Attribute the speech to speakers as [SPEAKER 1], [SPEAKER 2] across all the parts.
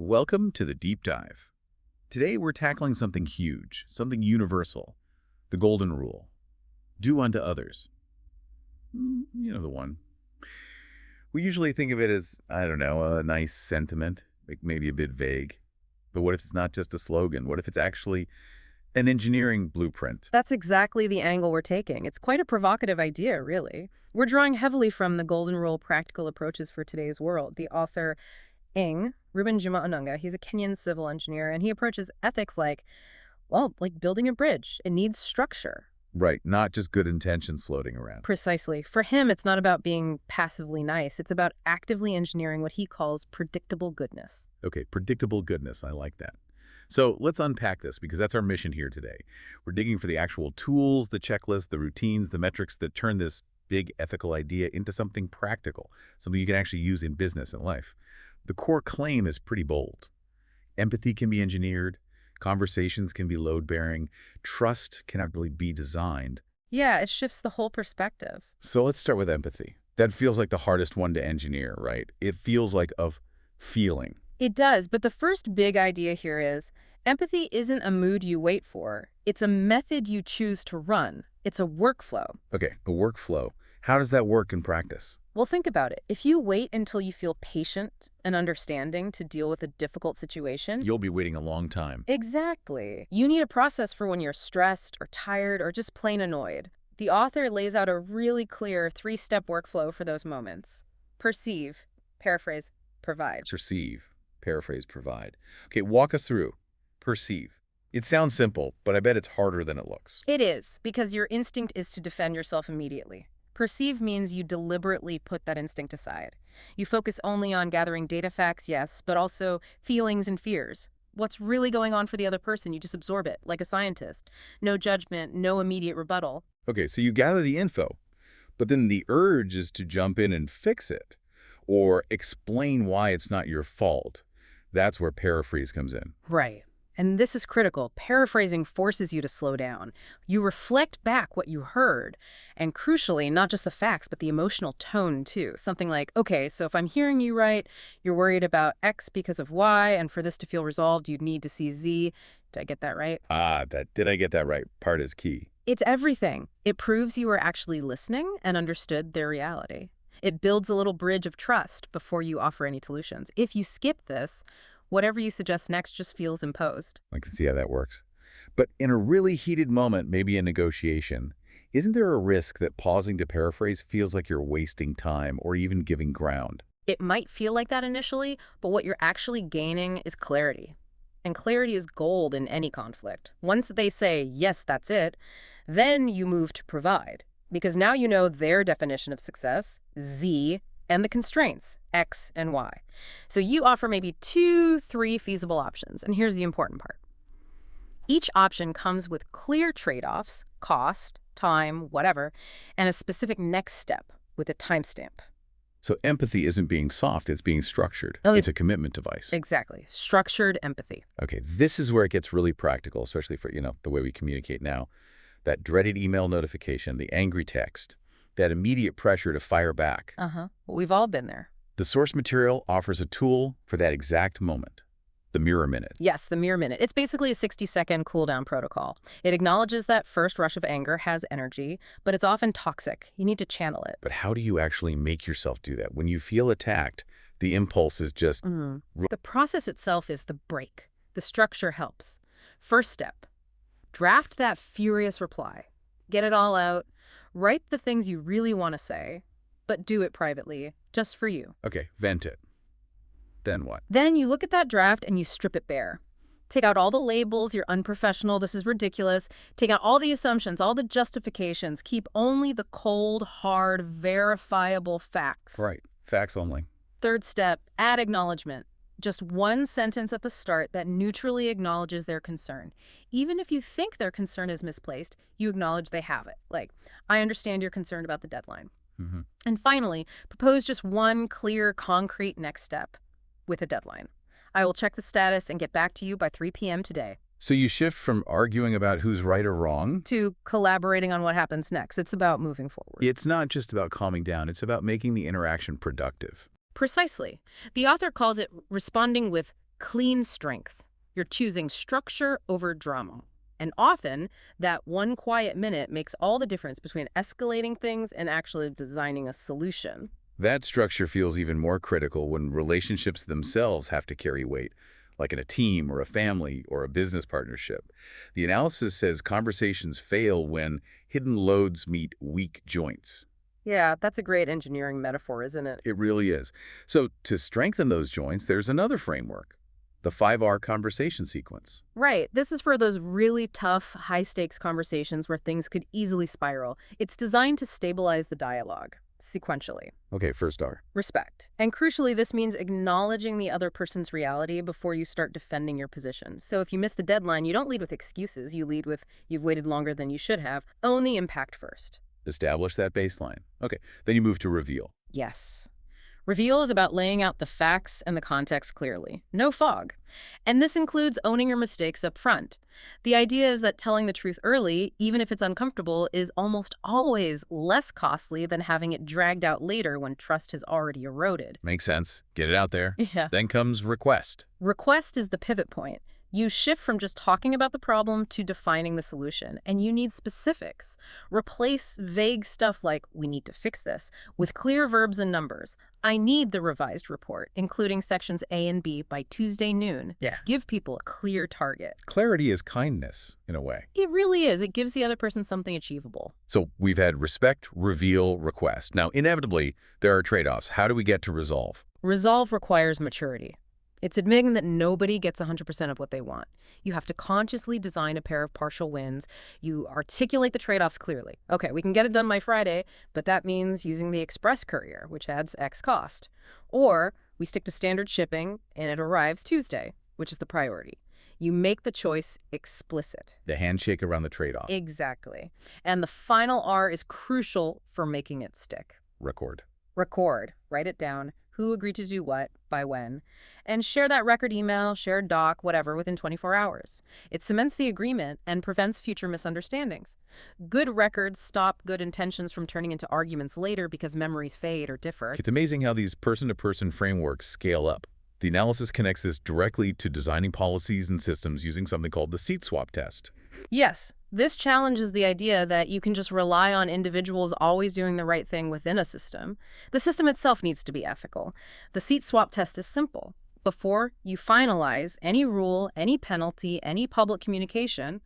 [SPEAKER 1] Welcome to the Deep Dive. Today we're tackling something huge, something universal, the Golden Rule. Do unto others. You know the one. We usually think of it as, I don't know, a nice sentiment, maybe a bit vague. But what if it's not just a slogan? What if it's actually an engineering blueprint?
[SPEAKER 2] That's exactly the angle we're taking. It's quite a provocative idea, really. We're drawing heavily from the Golden Rule Practical Approaches for Today's World. The author, Reuben Juma Onunga, he's a Kenyan civil engineer, and he approaches ethics like building a bridge. It needs structure.
[SPEAKER 1] Right, not just good intentions floating around.
[SPEAKER 2] Precisely. For him, it's not about being passively nice. It's about actively engineering what he calls predictable goodness.
[SPEAKER 1] Okay, predictable goodness, I like that. So let's unpack this because that's our mission here today. We're digging for the actual tools, the checklists, the routines, the metrics that turn this big ethical idea into something practical, something you can actually use in business and life. The core claim is pretty bold. Empathy can be engineered, conversations can be load-bearing, trust can actually be designed.
[SPEAKER 2] Yeah, it shifts the whole perspective.
[SPEAKER 1] So let's start with empathy. That feels like the hardest one to engineer, right? It feels like of feeling.
[SPEAKER 2] It does, but the first big idea here is empathy isn't a mood you wait for. It's a method you choose to run. It's a workflow.
[SPEAKER 1] Okay, a workflow. How does that work in practice?
[SPEAKER 2] Well, think about it. If you wait until you feel patient and understanding to deal with a difficult situation,
[SPEAKER 1] You'll be waiting a long time.
[SPEAKER 2] exactly. You need a process for when you're stressed or tired or just plain annoyed. The author lays out a really clear three-step workflow for those moments. Perceive, paraphrase, provide.
[SPEAKER 1] Perceive, paraphrase, provide. Okay, walk us through. Perceive. It sounds simple, but I bet it's harder than it looks.
[SPEAKER 2] It is, because your instinct is to defend yourself immediately. Perceive means you deliberately put that instinct aside. You focus only on gathering data facts, yes, but also feelings and fears. What's really going on for the other person, you just absorb it, like a scientist. No judgment, no immediate rebuttal.
[SPEAKER 1] Okay, so you gather the info, but then the urge is to jump in and fix it or explain why it's not your fault. That's where paraphrase comes in.
[SPEAKER 2] Right. And this is critical. Paraphrasing forces you to slow down. You reflect back what you heard. And crucially, not just the facts, but the emotional tone, too. Something like, okay, so if I'm hearing you right, you're worried about X because of Y, and for this to feel resolved, you'd need to see Z. Did I get that right?
[SPEAKER 1] Did I get that right? Part is key.
[SPEAKER 2] It's everything. It proves you were actually listening and understood their reality. It builds a little bridge of trust before you offer any solutions. If you skip this, whatever you suggest next just feels imposed.
[SPEAKER 1] I can see how that works. But in a really heated moment, maybe a negotiation, isn't there a risk that pausing to paraphrase feels like you're wasting time or even giving ground?
[SPEAKER 2] It might feel like that initially, but what you're actually gaining is clarity. And clarity is gold in any conflict. Once they say, yes, that's it, then you move to provide. Because now you know their definition of success, Z, and the constraints, X and Y. So you offer maybe 2, 3 feasible options. And here's the important part. Each option comes with clear trade-offs, cost, time, whatever, and a specific next step with a timestamp.
[SPEAKER 1] So empathy isn't being soft, it's being structured.
[SPEAKER 2] Oh,
[SPEAKER 1] It's a commitment device.
[SPEAKER 2] Exactly. Structured empathy.
[SPEAKER 1] Okay, this is where it gets really practical, especially for, the way we communicate now. That dreaded email notification, the angry text, that immediate pressure to fire back.
[SPEAKER 2] Well, we've all been there.
[SPEAKER 1] The source material offers a tool for that exact moment, the mirror minute.
[SPEAKER 2] Yes, the mirror minute. It's basically a 60-second cool-down protocol. It acknowledges that first rush of anger has energy, but it's often toxic. You need to channel it.
[SPEAKER 1] But how do you actually make yourself do that? When you feel attacked, the impulse is just...
[SPEAKER 2] The process itself is the break. The structure helps. First step, draft that furious reply. Get it all out. Write the things you really want to say, but do it privately, just for you.
[SPEAKER 1] Okay, vent it. Then what?
[SPEAKER 2] Then you look at that draft and you strip it bare. Take out all the labels, you're unprofessional, this is ridiculous. Take out all the assumptions, all the justifications. Keep only the cold, hard, verifiable facts.
[SPEAKER 1] Right, facts only.
[SPEAKER 2] Third step, add acknowledgement. Just one sentence at the start that neutrally acknowledges their concern. Even if you think their concern is misplaced, you acknowledge they have it. Like, I understand you're concerned about the deadline. And finally, propose just one clear, concrete next step with a deadline. I will check the status and get back to you by 3 p.m. today.
[SPEAKER 1] So you shift from arguing about who's right or wrong
[SPEAKER 2] To collaborating on what happens next. It's about moving forward.
[SPEAKER 1] It's not just about calming down. It's about making the interaction productive.
[SPEAKER 2] Precisely. The author calls it responding with clean strength. You're choosing structure over drama. And often, that one quiet minute makes all the difference between escalating things and actually designing a solution.
[SPEAKER 1] That structure feels even more critical when relationships themselves have to carry weight, like in a team or a family or a business partnership. The analysis says conversations fail when hidden loads meet weak joints.
[SPEAKER 2] Yeah, that's a great engineering metaphor, isn't it?
[SPEAKER 1] It really is. So to strengthen those joints, there's another framework, the 5R conversation sequence.
[SPEAKER 2] Right. This is for those really tough, high-stakes conversations where things could easily spiral. It's designed to stabilize the dialogue, sequentially.
[SPEAKER 1] Okay, first R.
[SPEAKER 2] Respect. And crucially, this means acknowledging the other person's reality before you start defending your position. So if you missed a deadline, you don't lead with excuses. You lead with, you've waited longer than you should have. Own the impact first.
[SPEAKER 1] Establish that baseline. Okay, then you move to reveal.
[SPEAKER 2] Yes. Reveal is about laying out the facts and the context clearly. No fog. And this includes owning your mistakes up front. The idea is that telling the truth early, even if it's uncomfortable, is almost always less costly than having it dragged out later when trust has already eroded.
[SPEAKER 1] Makes sense. Get it out there.
[SPEAKER 2] Yeah.
[SPEAKER 1] Then comes request.
[SPEAKER 2] Request is the pivot point. You shift from just talking about the problem to defining the solution, and you need specifics. Replace vague stuff like, we need to fix this, with clear verbs and numbers. I need the revised report, including sections A and B, by Tuesday noon.
[SPEAKER 1] Yeah.
[SPEAKER 2] Give people a clear target.
[SPEAKER 1] Clarity is kindness, in a way.
[SPEAKER 2] It really is. It gives the other person something achievable.
[SPEAKER 1] So we've had respect, reveal, request. Now, inevitably, there are trade-offs. How do we get to resolve?
[SPEAKER 2] Resolve requires maturity. It's admitting that nobody gets 100% of what they want. You have to consciously design a pair of partial wins. You articulate the trade-offs clearly. Okay, we can get it done by Friday, but that means using the express courier, which adds X cost. Or we stick to standard shipping and it arrives Tuesday, which is the priority. You make the choice explicit.
[SPEAKER 1] The handshake around the trade-off.
[SPEAKER 2] Exactly. And the final R is crucial for making it stick.
[SPEAKER 1] Record.
[SPEAKER 2] Record. Write it down. Who agreed to do what, by when, and share that record email, shared doc, whatever, within 24 hours. It cements the agreement and prevents future misunderstandings. Good records stop good intentions from turning into arguments later because memories fade or differ.
[SPEAKER 1] It's amazing how these person-to-person frameworks scale up. The analysis connects this directly to designing policies and systems using something called the seat swap test.
[SPEAKER 2] Yes, this challenges the idea that you can just rely on individuals always doing the right thing within a system. The system itself needs to be ethical. The seat swap test is simple. Before you finalize any rule, any penalty, any public communication,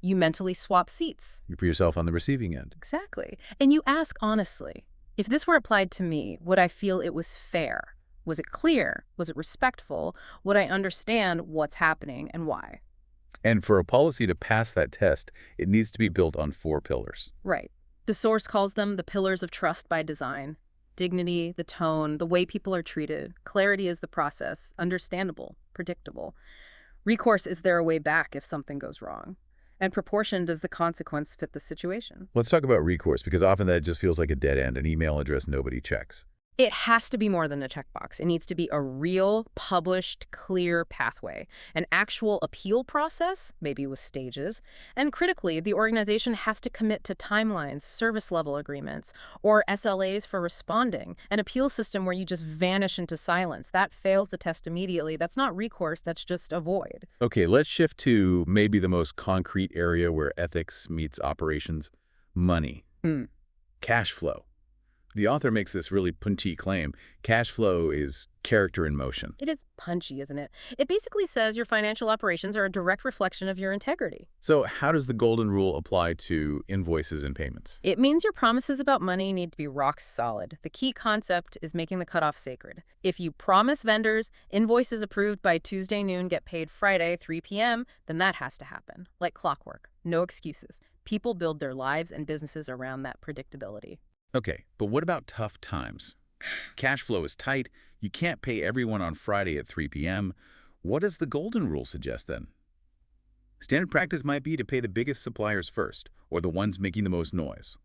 [SPEAKER 2] you mentally swap seats.
[SPEAKER 1] You put yourself on the receiving end.
[SPEAKER 2] Exactly. And you ask honestly, if this were applied to me, would I feel it was fair? Was it clear? Was it respectful? Would I understand what's happening and why?
[SPEAKER 1] And for a policy to pass that test, it needs to be built on 4 pillars.
[SPEAKER 2] Right. The source calls them the pillars of trust by design. Dignity, the tone, the way people are treated. Clarity is the process. Understandable, predictable. Recourse, is there a way back if something goes wrong? And proportion, does the consequence fit the situation?
[SPEAKER 1] Let's talk about recourse, because often that just feels like a dead end, an email address nobody checks.
[SPEAKER 2] It has to be more than a checkbox. It needs to be a real, published, clear pathway, an actual appeal process, maybe with stages. And critically, the organization has to commit to timelines, service level agreements, or SLAs for responding. An appeal system where you just vanish into silence, that fails the test immediately. That's not recourse, that's just avoid.
[SPEAKER 1] Okay, let's shift to maybe the most concrete area where ethics meets operations: money. Cash flow. The author makes this really punchy claim. Cash flow is character in motion.
[SPEAKER 2] It is punchy, isn't it? It basically says your financial operations are a direct reflection of your integrity.
[SPEAKER 1] So how does the golden rule apply to invoices and payments?
[SPEAKER 2] It means your promises about money need to be rock solid. The key concept is making the cutoff sacred. If you promise vendors invoices approved by Tuesday noon get paid Friday 3 p.m., then that has to happen. Like clockwork. No excuses. People build their lives and businesses around that predictability.
[SPEAKER 1] Okay, but what about tough times? Cash flow is tight. You can't pay everyone on Friday at 3 p.m. What does the golden rule suggest then? Standard practice might be to pay the biggest suppliers first, or the ones making the most noise.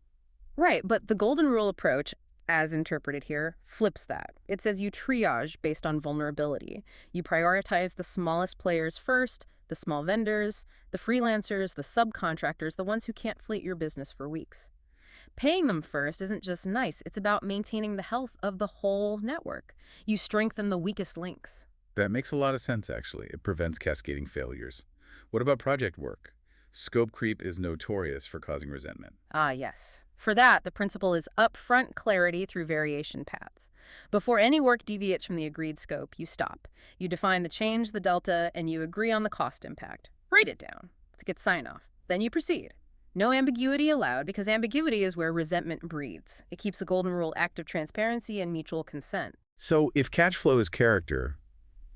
[SPEAKER 2] Right, but the golden rule approach, as interpreted here, flips that. It says you triage based on vulnerability. You prioritize the smallest players first, the small vendors, the freelancers, the subcontractors, the ones who can't fleet your business for weeks. Paying them first isn't just nice, it's about maintaining the health of the whole network. You strengthen the weakest links.
[SPEAKER 1] That makes a lot of sense, actually. It prevents cascading failures. What about project work? Scope creep is notorious for causing resentment.
[SPEAKER 2] Ah, yes. For that, the principle is upfront clarity through variation paths. Before any work deviates from the agreed scope, you stop. You define the change, the delta, and you agree on the cost impact. Write it down to get sign-off. Then you proceed. No ambiguity allowed, because ambiguity is where resentment breeds. It keeps the golden rule active transparency and mutual consent.
[SPEAKER 1] So if cash flow is character,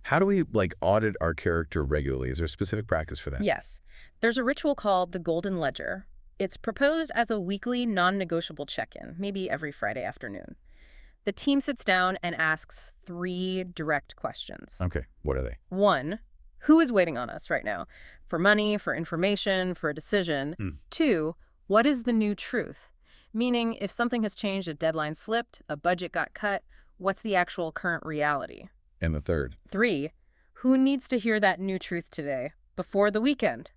[SPEAKER 1] how do we, audit our character regularly? Is there a specific practice for that?
[SPEAKER 2] Yes. There's a ritual called the Golden Ledger. It's proposed as a weekly, non-negotiable check-in, maybe every Friday afternoon. The team sits down and asks 3 direct questions.
[SPEAKER 1] Okay, what are they?
[SPEAKER 2] 1, who is waiting on us right now? For money, for information, for a decision. 2, what is the new truth? Meaning, if something has changed, a deadline slipped, a budget got cut, what's the actual current reality?
[SPEAKER 1] And the third?
[SPEAKER 2] 3, who needs to hear that new truth today, before the weekend?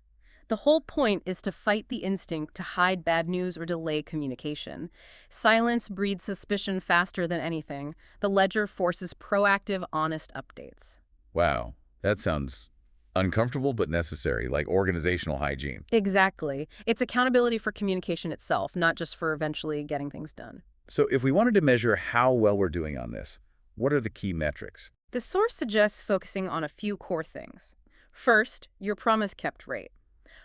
[SPEAKER 2] The whole point is to fight the instinct to hide bad news or delay communication. Silence breeds suspicion faster than anything. The ledger forces proactive, honest updates.
[SPEAKER 1] Wow, that sounds uncomfortable but necessary, like organizational hygiene.
[SPEAKER 2] Exactly. It's accountability for communication itself, not just for eventually getting things done.
[SPEAKER 1] So if we wanted to measure how well we're doing on this, what are the key metrics?
[SPEAKER 2] The source suggests focusing on a few core things. First, your promise kept rate.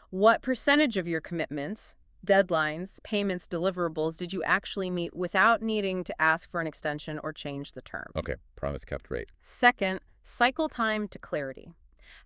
[SPEAKER 2] What percentage of your commitments, deadlines, payments, deliverables did you actually meet without needing to ask for an extension or change the term?
[SPEAKER 1] Okay, promise kept rate.
[SPEAKER 2] Second, cycle time to clarity.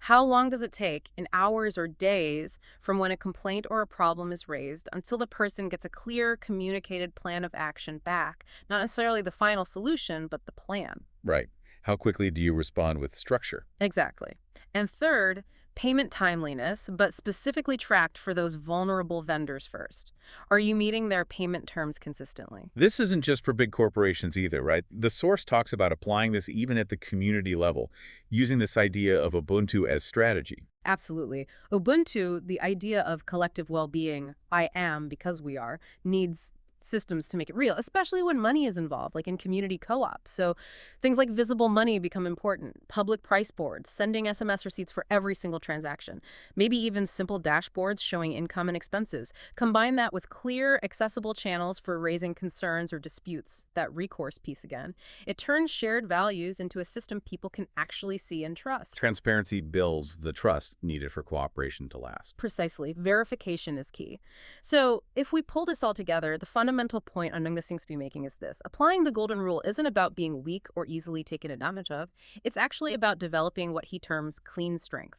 [SPEAKER 2] How long does it take, in hours or days, from when a complaint or a problem is raised until the person gets a clear, communicated plan of action back? Not necessarily the final solution, but the plan.
[SPEAKER 1] Right. How quickly do you respond with structure?
[SPEAKER 2] Exactly. And third, payment timeliness, but specifically tracked for those vulnerable vendors first. Are you meeting their payment terms consistently?
[SPEAKER 1] This isn't just for big corporations either, right? The source talks about applying this even at the community level, using this idea of Ubuntu as strategy.
[SPEAKER 2] Absolutely. Ubuntu, the idea of collective well-being, I am because we are, needs systems to make it real, especially when money is involved, like in community co-ops. So things like visible money become important, public price boards, sending SMS receipts for every single transaction, maybe even simple dashboards showing income and expenses. Combine that with clear, accessible channels for raising concerns or disputes, that recourse piece again. It turns shared values into a system people can actually see and trust.
[SPEAKER 1] Transparency builds the trust needed for cooperation to last.
[SPEAKER 2] Precisely. Verification is key. So if we pull this all together, the fundamental point Onunga seems to be making is this. Applying the golden rule isn't about being weak or easily taken advantage of. It's actually about developing what he terms clean strength.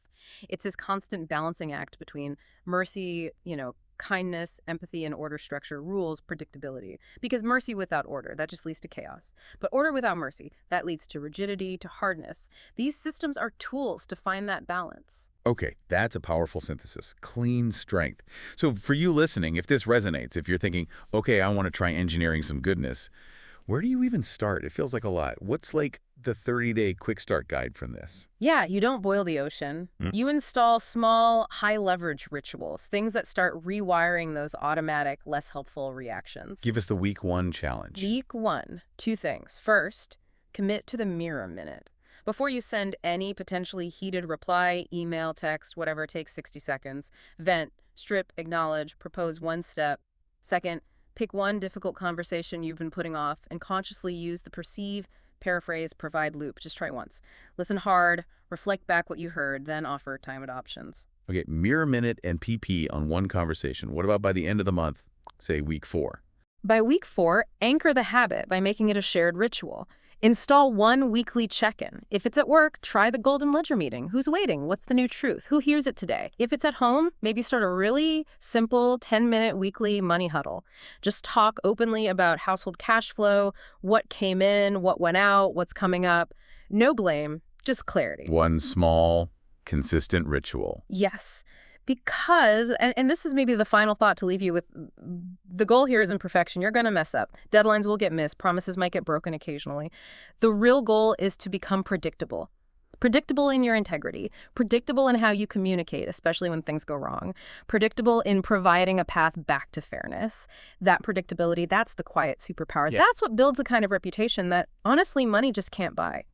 [SPEAKER 2] It's his constant balancing act between mercy, kindness, empathy, and order, structure, rules, predictability. Because mercy without order, that just leads to chaos. But order without mercy, that leads to rigidity, to hardness. These systems are tools to find that balance.
[SPEAKER 1] Okay, that's a powerful synthesis. Clean strength. So for you listening, if this resonates, if you're thinking, okay, I want to try engineering some goodness, where do you even start? It feels like a lot. What's like the 30-day quick start guide from this?
[SPEAKER 2] Yeah, you don't boil the ocean. You install small, high-leverage rituals, things that start rewiring those automatic, less helpful reactions.
[SPEAKER 1] Give us the week 1 challenge.
[SPEAKER 2] Week 1, 2 things. First, commit to the mirror minute. Before you send any potentially heated reply, email, text, whatever, it takes 60 seconds. Vent, strip, acknowledge, propose one step. Second, pick one difficult conversation you've been putting off and consciously use the perceive, paraphrase, provide loop. Just try it once. Listen hard, reflect back what you heard, then offer timed options.
[SPEAKER 1] Okay, mirror minute and PP on one conversation. What about by the end of the month, say week 4?
[SPEAKER 2] By week 4, anchor the habit by making it a shared ritual. Install one weekly check-in. If it's at work, try the Golden Ledger meeting. Who's waiting? What's the new truth? Who hears it today? If it's at home, maybe start a really simple 10-minute weekly money huddle. Just talk openly about household cash flow, what came in, what went out, what's coming up. No blame, just clarity.
[SPEAKER 1] One small, consistent ritual.
[SPEAKER 2] Yes. Because, and this is maybe the final thought to leave you with, the goal here isn't perfection. You're going to mess up. Deadlines will get missed. Promises might get broken occasionally. The real goal is to become predictable. Predictable in your integrity. Predictable in how you communicate, especially when things go wrong. Predictable in providing a path back to fairness. That predictability, that's the quiet superpower.
[SPEAKER 1] Yeah.
[SPEAKER 2] That's what builds the kind of reputation that, honestly, money just can't buy.